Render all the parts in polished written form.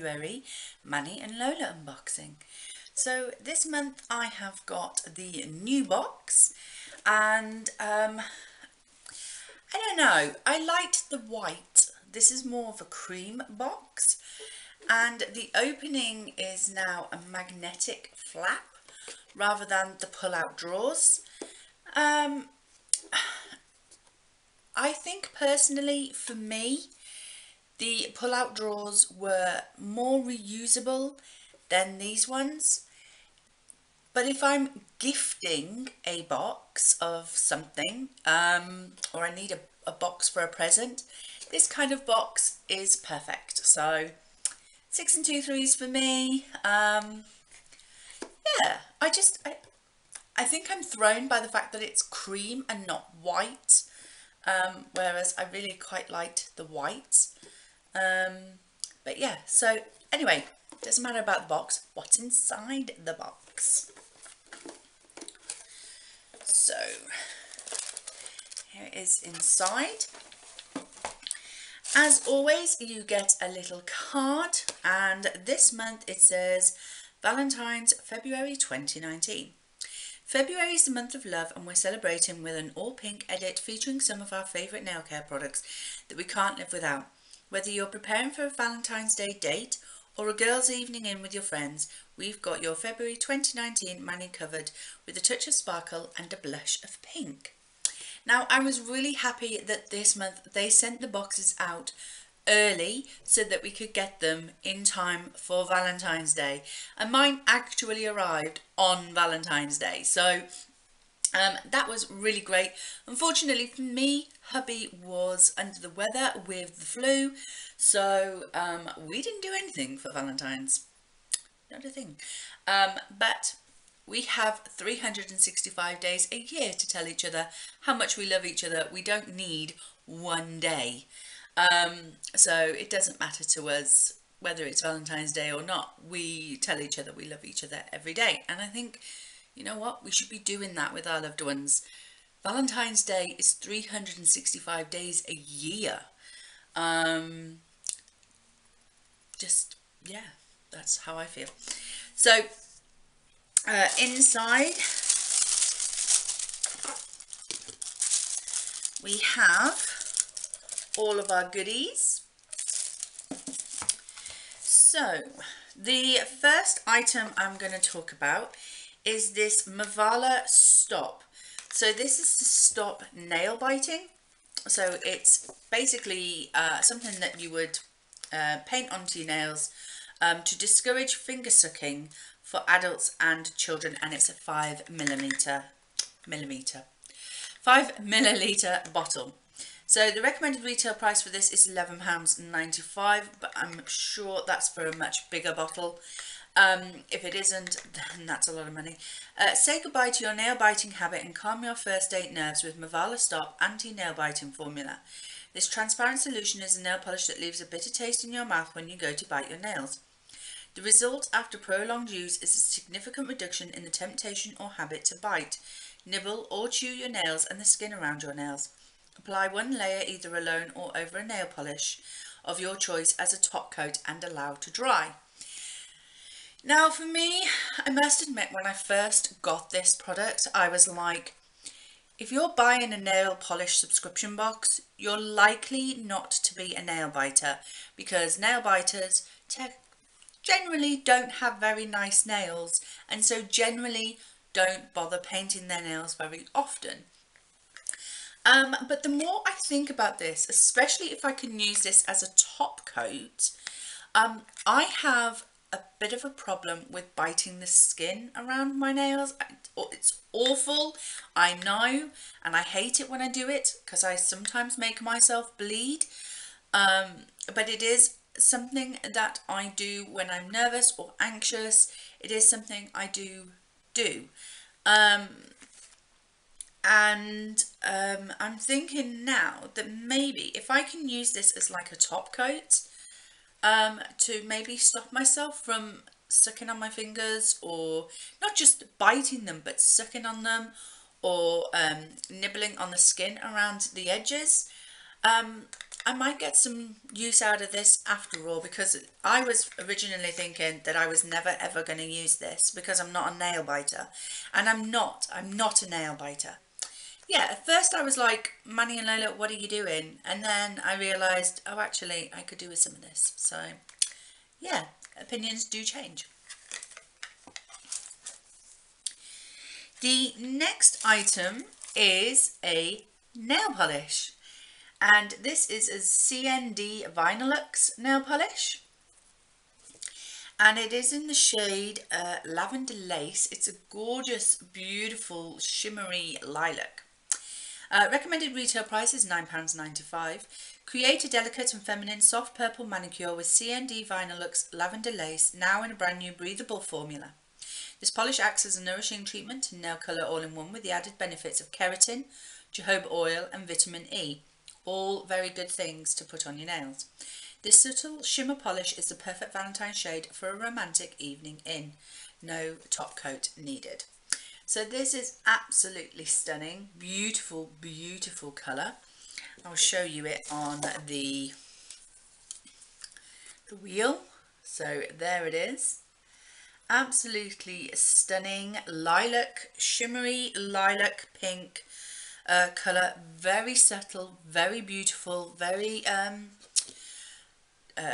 February Manny and Lola unboxing. So this month I have got the new box, and I don't know, I liked the white. This is more of a cream box, and the opening is now a magnetic flap rather than the pull-out drawers. I think personally for me, the pull-out drawers were more reusable than these ones. But if I'm gifting a box of something, or I need a box for a present, this kind of box is perfect. So 6 2/3 for me. Yeah, I think I'm thrown by the fact that it's cream and not white, whereas I really quite liked the white. But yeah, so anyway, doesn't matter about the box. What's inside the box? So here it is inside. As always, you get a little card, and this month it says Valentine's February 2019. February is the month of love, and we're celebrating with an all-pink edit featuring some of our favourite nail care products that we can't live without. Whether you're preparing for a Valentine's Day date or a girls' evening in with your friends, we've got your February 2019 mani covered with a touch of sparkle and a blush of pink. Now, I was really happy that this month they sent the boxes out early so that we could get them in time for Valentine's Day, and mine actually arrived on Valentine's Day, so that was really great. Unfortunately for me, hubby was under the weather with the flu, so we didn't do anything for Valentine's, not a thing. But we have 365 days a year to tell each other how much we love each other. We don't need one day. So it doesn't matter to us whether it's Valentine's Day or not. We tell each other we love each other every day. And I think, you know what, we should be doing that with our loved ones. Valentine's Day is 365 days a year. Yeah, that's how I feel. So inside we have all of our goodies. So the first item I'm going to talk about is this Mavala Stop. So this is to stop nail biting. So it's basically something that you would paint onto your nails to discourage finger sucking for adults and children, and it's a 5 milliliter bottle. So the recommended retail price for this is £11.95, but I'm sure that's for a much bigger bottle. If it isn't, then that's a lot of money. Say goodbye to your nail biting habit and calm your first date nerves with Mavala Stop anti-nail biting formula. This transparent solution is a nail polish that leaves a bitter taste in your mouth when you go to bite your nails. The result after prolonged use is a significant reduction in the temptation or habit to bite, nibble or chew your nails and the skin around your nails. Apply one layer either alone or over a nail polish of your choice as a top coat and allow to dry. Now for me, I must admit, when I first got this product, I was like, if you're buying a nail polish subscription box, you're likely not to be a nail biter, because nail biters generally don't have very nice nails, and so generally don't bother painting their nails very often. But the more I think about this, especially if I can use this as a top coat, I have a bit of a problem with biting the skin around my nails. It's awful, I know, and I hate it when I do it because I sometimes make myself bleed. But it is something that I do when I'm nervous or anxious. It is something I do. I'm thinking now that maybe if I can use this as like a top coat, to maybe stop myself from sucking on my fingers, or not just biting them but sucking on them, or nibbling on the skin around the edges. I might get some use out of this after all, because I was originally thinking that I was never ever going to use this because I'm not a nail biter, and I'm not a nail biter. Yeah, at first I was like, Manny and Lola, what are you doing? And then I realised, oh, actually, I could do with some of this. So, yeah, opinions do change. The next item is a nail polish. And this is a CND Vinylux nail polish. And it is in the shade Lavender Lace. It's a gorgeous, beautiful, shimmery lilac. Recommended retail price is £9.95. Create a delicate and feminine soft purple manicure with CND Vinylux Lavender Lace, now in a brand new breathable formula. This polish acts as a nourishing treatment and nail colour all in one, with the added benefits of keratin, jojoba oil and vitamin E. All very good things to put on your nails. This subtle shimmer polish is the perfect Valentine shade for a romantic evening in. No top coat needed. So this is absolutely stunning. Beautiful, beautiful colour. I'll show you it on the wheel. So there it is. Absolutely stunning lilac, shimmery lilac pink colour. Very subtle, very beautiful, very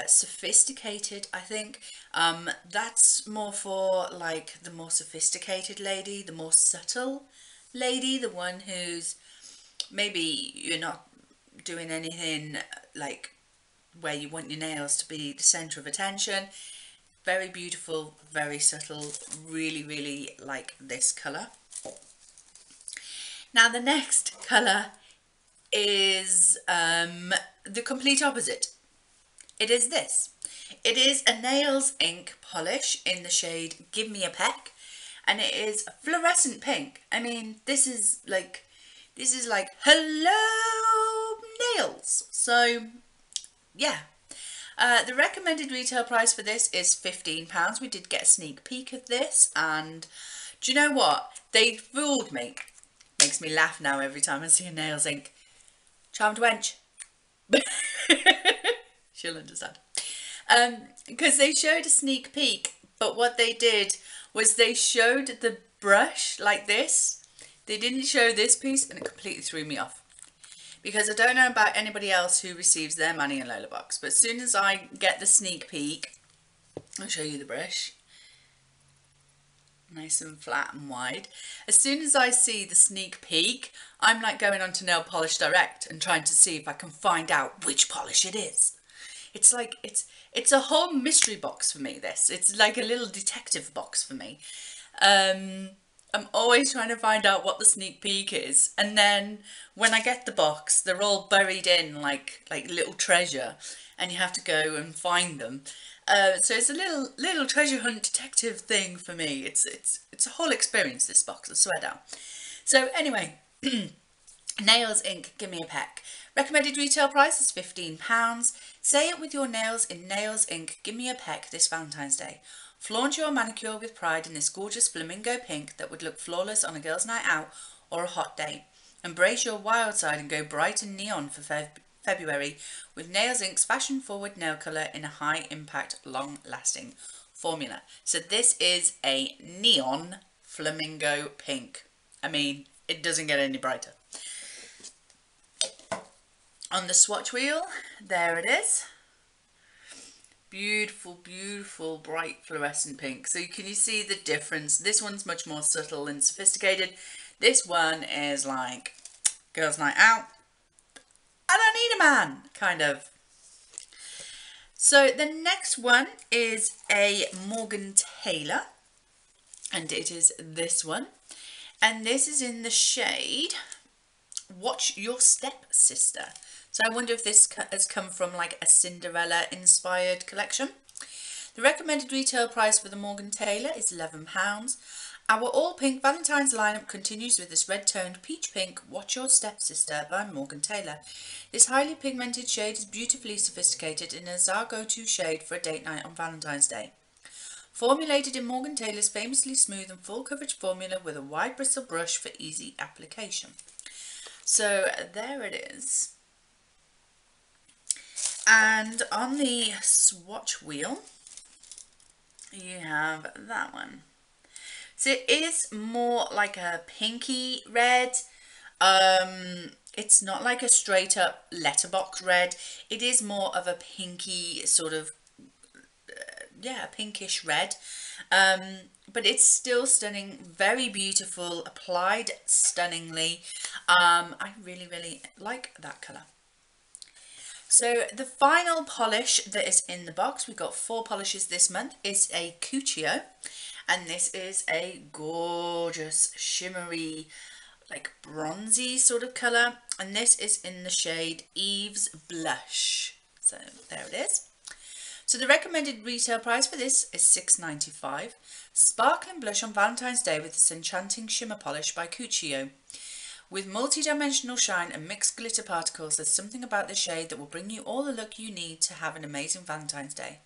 sophisticated. I think that's more for like the more sophisticated lady, the more subtle lady, the one who's maybe you're not doing anything like where you want your nails to be the centre of attention. Very beautiful, very subtle, really, really like this colour. Now the next colour is the complete opposite. It is this. It is a Nails Ink polish in the shade Give Me a Peck, and it is fluorescent pink. I mean, this is like hello nails. So yeah. The recommended retail price for this is £15. We did get a sneak peek of this, and do you know what? They fooled me. Makes me laugh now every time I see a Nails Ink. Charmed wench. She'll understand. Because they showed a sneak peek, but what they did was they showed the brush like this. They didn't show this piece, and it completely threw me off. Because I don't know about anybody else who receives their Manny and Lola box, but as soon as I get the sneak peek, I'll show you the brush. Nice and flat and wide. As soon as I see the sneak peek, I'm like going on to Nail Polish Direct and trying to see if I can find out which polish it is. It's like, it's a whole mystery box for me, this. It's like a little detective box for me. I'm always trying to find out what the sneak peek is, and then when I get the box, they're all buried in like little treasure, and you have to go and find them. So it's a little treasure hunt detective thing for me. It's a whole experience, this box, I swear down. So anyway, Nails Ink Give Me a Peck. Recommended retail price is £15. Say it with your nails in Nails Ink Give Me a Peck this Valentine's Day. Flaunt your manicure with pride in this gorgeous flamingo pink that would look flawless on a girl's night out or a hot day. Embrace your wild side and go bright and neon for February with Nails Ink's fashion-forward nail colour in a high-impact, long-lasting formula. So this is a neon flamingo pink. I mean, it doesn't get any brighter. On the swatch wheel, there it is. Beautiful, beautiful, bright fluorescent pink. So can you see the difference? This one's much more subtle and sophisticated. This one is like girls' night out. I don't need a man, kind of. So the next one is a Morgan Taylor, and it is this one. And this is in the shade Watch Your Step Sister. So I wonder if this has come from like a Cinderella inspired collection. The recommended retail price for the Morgan Taylor is £11. Our all pink Valentine's lineup continues with this red toned peach pink Watch Your Step Sister by Morgan Taylor. This highly pigmented shade is beautifully sophisticated and is our go-to shade for a date night on Valentine's Day. Formulated in Morgan Taylor's famously smooth and full coverage formula with a wide bristle brush for easy application. So there it is. And on the swatch wheel, you have that one. So it is more like a pinky red. It's not like a straight up letterbox red. It is more of a pinky sort of, yeah, pinkish red. But it's still stunning, very beautiful, applied stunningly. I really, really like that colour. So the final polish that is in the box, we've got 4 polishes this month, is a Cuccio. And this is a gorgeous, shimmery, like bronzy sort of colour. And this is in the shade Eve's Blush. So there it is. So the recommended retail price for this is $6.95. Sparkling blush on Valentine's Day with this enchanting shimmer polish by Cuccio. With multi-dimensional shine and mixed glitter particles, there's something about the shade that will bring you all the look you need to have an amazing Valentine's Day.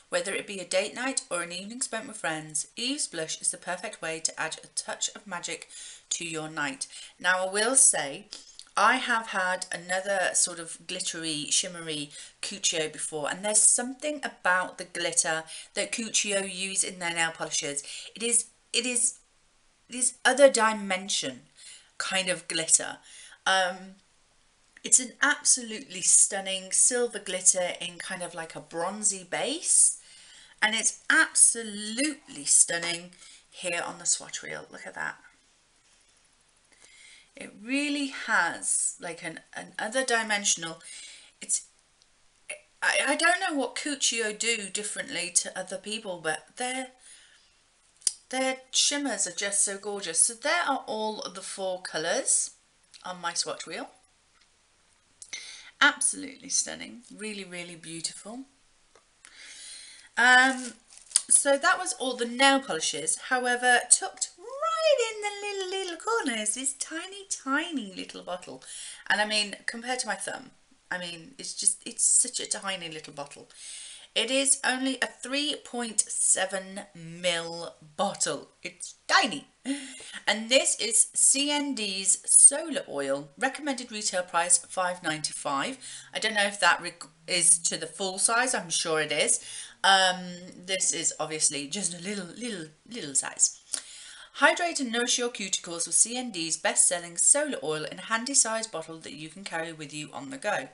Whether it be a date night or an evening spent with friends, Eve's Blush is the perfect way to add a touch of magic to your night. Now I will say, I have had another sort of glittery, shimmery Cuccio before, and there's something about the glitter that Cuccio use in their nail polishes. It is other dimension kind of glitter. It's an absolutely stunning silver glitter in kind of like a bronzy base, and it's absolutely stunning here on the swatch wheel. Look at that. It really has like an other dimensional. I don't know what Cuccio do differently to other people, but their shimmers are just so gorgeous. So there are all the 4 colours on my swatch wheel. Absolutely stunning, really, really beautiful. So that was all the nail polishes. However, tucked right in the little corner is this tiny little bottle. And I mean, compared to my thumb, I mean, it's such a tiny little bottle. It is only a 3.7 ml bottle. It's tiny. And this is CND's Solar Oil. Recommended retail price $5.95. I don't know if that is to the full size. I'm sure it is. This is obviously just a little size. Hydrate and nourish your cuticles with CND's best-selling solar oil in a handy sized bottle that you can carry with you on the go.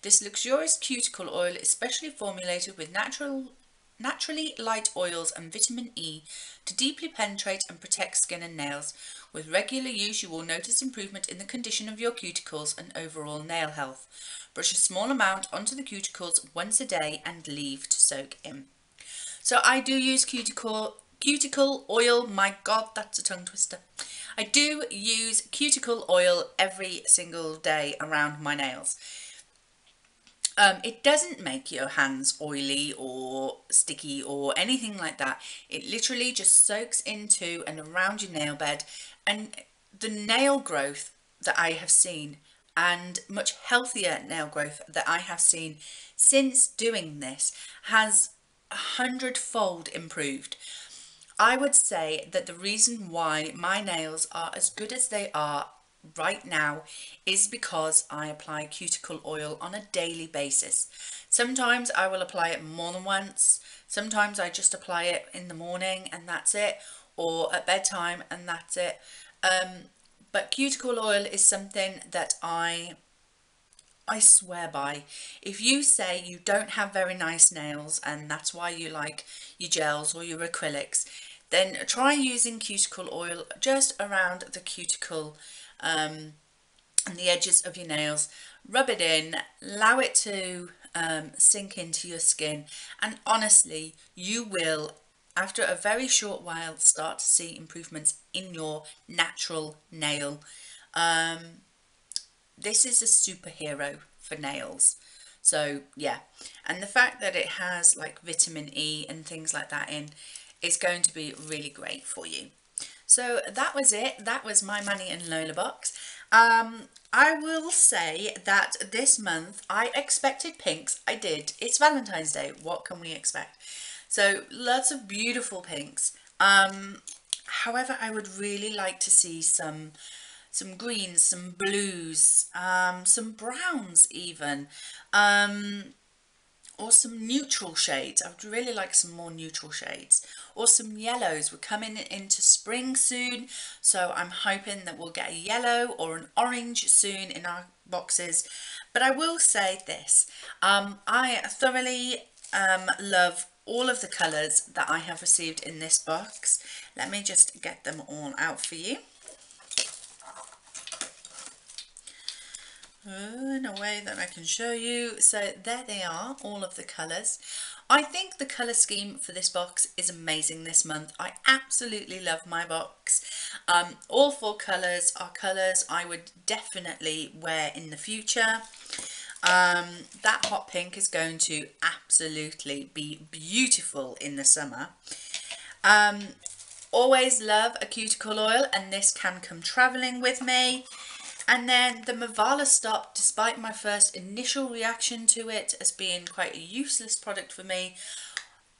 This luxurious cuticle oil is specially formulated with naturally light oils and vitamin E to deeply penetrate and protect skin and nails. With regular use, you will notice improvement in the condition of your cuticles and overall nail health. Brush a small amount onto the cuticles once a day and leave to soak in. So I do use cuticle oil. My God, that's a tongue twister. I do use cuticle oil every single day around my nails. It doesn't make your hands oily or sticky or anything like that. It literally just soaks into and around your nail bed, and the nail growth that I have seen, and much healthier nail growth that I have seen since doing this, has 100-fold improved. I would say that the reason why my nails are as good as they are right now is because I apply cuticle oil on a daily basis. Sometimes I will apply it more than once. Sometimes I just apply it in the morning and that's it, or at bedtime and that's it. But cuticle oil is something that I swear by. If you say you don't have very nice nails and that's why you like your gels or your acrylics, then try using cuticle oil just around the cuticle and the edges of your nails. Rub it in, allow it to sink into your skin, and honestly, you will, after a very short while, start to see improvements in your natural nail. This is a superhero for nails. So yeah, and the fact that it has like vitamin E and things like that in is going to be really great for you. So that was it. That was my Manny and Lola box. I will say that this month I expected pinks. I did. It's Valentine's Day. What can we expect? So lots of beautiful pinks. However, I would really like to see some greens, some blues, some browns even. or some neutral shades. I would really like some more neutral shades, or some yellows. We're coming into spring soon, so I'm hoping that we'll get a yellow or an orange soon in our boxes. But I will say this, I thoroughly love all of the colours that I have received in this box. Let me just get them all out for you. In a way that I can show you. So there they are, all of the colours. I think the colour scheme for this box is amazing this month. I absolutely love my box. All 4 colours are colours I would definitely wear in the future. That hot pink is going to absolutely be beautiful in the summer. Always love a cuticle oil, and this can come travelling with me. And then the Mavala Stop, despite my first initial reaction to it as being quite a useless product for me,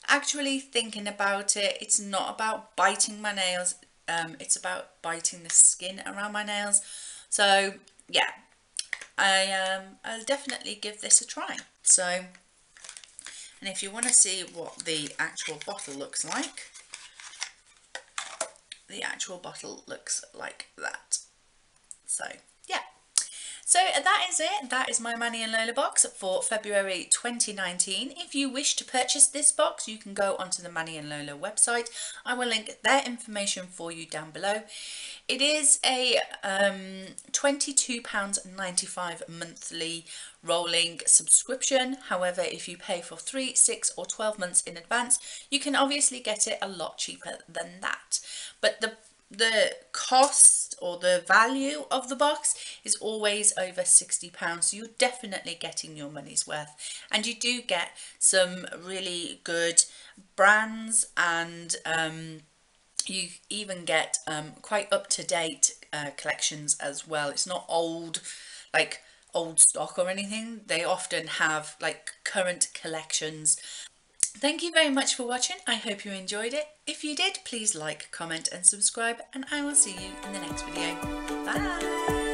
actually thinking about it, it's not about biting my nails, it's about biting the skin around my nails. So yeah, I'll definitely give this a try. So, and if you want to see what the actual bottle looks like, the actual bottle looks like that. So yeah, so that is it. That is my Manny and Lola box for February 2019. If you wish to purchase this box, you can go onto the Manny and Lola website. I will link their information for you down below. It is a £22.95 monthly rolling subscription. However, if you pay for 3, 6 or 12 months in advance, you can obviously get it a lot cheaper than that. But the cost or the value of the box is always over £60, so you're definitely getting your money's worth, and you do get some really good brands, and you even get quite up-to-date collections as well. It's not old, like old stock or anything. They often have like current collections. Thank you very much for watching. I hope you enjoyed it. If you did, please like, comment and subscribe, and I will see you in the next video. Bye!